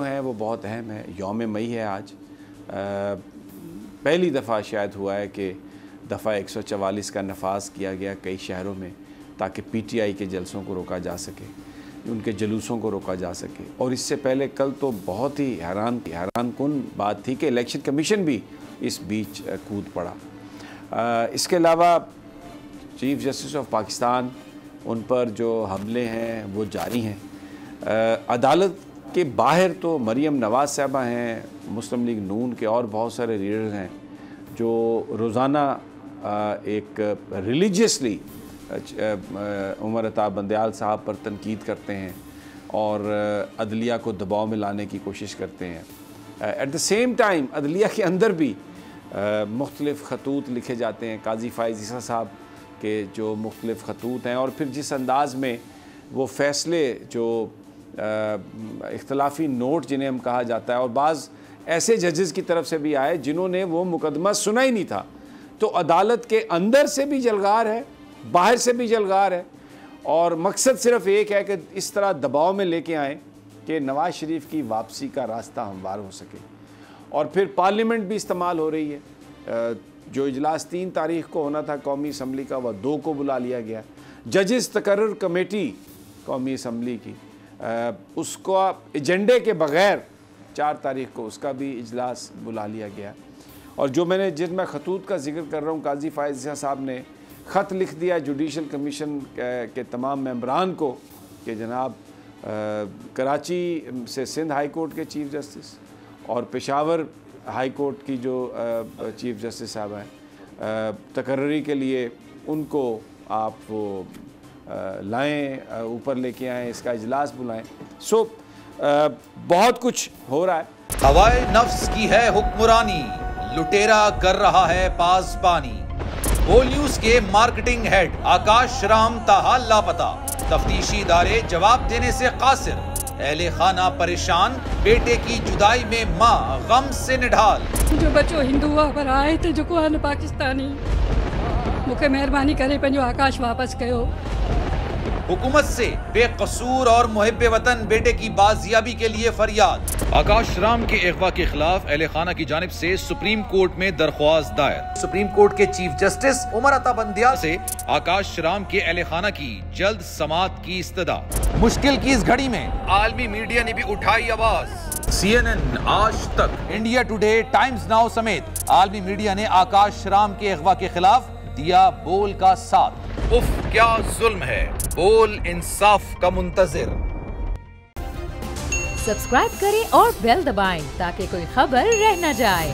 है वो बहुत अहम है। यौम मई है आज। पहली दफ़ा शायद हुआ है कि दफ़ा 144 का नफाज किया गया कई शहरों में ताकि PTI के जलसों को रोका जा सके, उनके जुलूसों को रोका जा सके। और इससे पहले कल तो बहुत ही हैरान कुन बात थी कि इलेक्शन कमीशन भी इस बीच कूद पड़ा। इसके अलावा चीफ जस्टिस ऑफ पाकिस्तान, उन पर जो हमले हैं वो जारी हैं। अदालत के बाहर तो मरीम नवाज़ साहबा हैं, मुस्लिम लीग नून के और बहुत सारे लीडर्स हैं जो रोज़ाना एक रिलीजियसली उमर अता बंदयाल साहब पर तनकीद करते हैं और अदलिया को दबाव में लाने की कोशिश करते हैं। एट द सेम टाइम अदलिया के अंदर भी मुख्तलिफ़ खतूत लिखे जाते हैं, काजी फ़ाइज़ ईसा साहब के जो मुख्तलिफ़ खतूत हैं, और फिर जिस अंदाज़ में वो फ़ैसले जो इख्तलाफी नोट जिन्हें हम कहा जाता है, और बाज़ ऐसे जजेस की तरफ से भी आए जिन्होंने वो मुकदमा सुना ही नहीं था। तो अदालत के अंदर से भी जलगार है, बाहर से भी जलगार है, और मकसद सिर्फ एक है कि इस तरह दबाव में लेके आएँ कि नवाज़ शरीफ की वापसी का रास्ता हमवार हो सके। और फिर पार्लियामेंट भी इस्तेमाल हो रही है। जो इजलास 3 तारीख को होना था कौमी असम्बली का, वह 2 को बुला लिया गया। जजेस तकर्रुर कमेटी कौमी असम्बली की, उसको एजेंडे के बग़ैर 4 तारीख को उसका भी इजलास बुला लिया गया। और जो जिन मैं खतूत का जिक्र कर रहा हूँ, काजी फ़ाइज़ ईसा साहब ने ख़त लिख दिया जुडिशल कमीशन के तमाम मेंबरान को कि जनाब कराची से सिंध हाई कोर्ट के चीफ जस्टिस और पेशावर हाई कोर्ट की जो चीफ जस्टिस साहब हैं, तकर्री के लिए उनको आप वो लाएं, ऊपर लेके आएँ, इसका इजलास बुलाएं। बहुत कुछ हो रहा है। हवाए नफ्स की है हुक्मरानी, लुटेरा कर रहा है पासबानी। बोल न्यूज के मार्केटिंग हेड आकाश राम ताहा लापता, तफ्तीशी इदारे जवाब देने से कासिर। अहले खाना परेशान, बेटे की जुदाई में माँ गम से निढाल। जो बच्चो हिंदू पर आए थे जो को पाकिस्तानी, मुझे मेहरबानी करे पंहिंजो आकाश वापस कयो। हुकूमत से बेकसूर और मुहिब्बे वतन बेटे की बाजियाबी के लिए फरियाद। आकाश राम के अगवा के खिलाफ अहले खाना की जानिब से सुप्रीम कोर्ट में दरख्वास्त दायर। सुप्रीम कोर्ट के चीफ जस्टिस उमर अता बंदयाल से आकाश राम के अहले खाना की जल्द समाअत की इस्तदा। मुश्किल की इस घड़ी में आलमी मीडिया ने भी उठाई आवाज। CNN, आज तक, इंडिया टुडे, टाइम्स नाउ समेत आलमी मीडिया ने आकाश राम के अगवा के खिलाफ दिया बोल का साथ। उफ क्या जुल्म है, बोल इंसाफ का मुंतजिर। सब्सक्राइब करें और बेल दबाएं ताकि कोई खबर रह न जाए।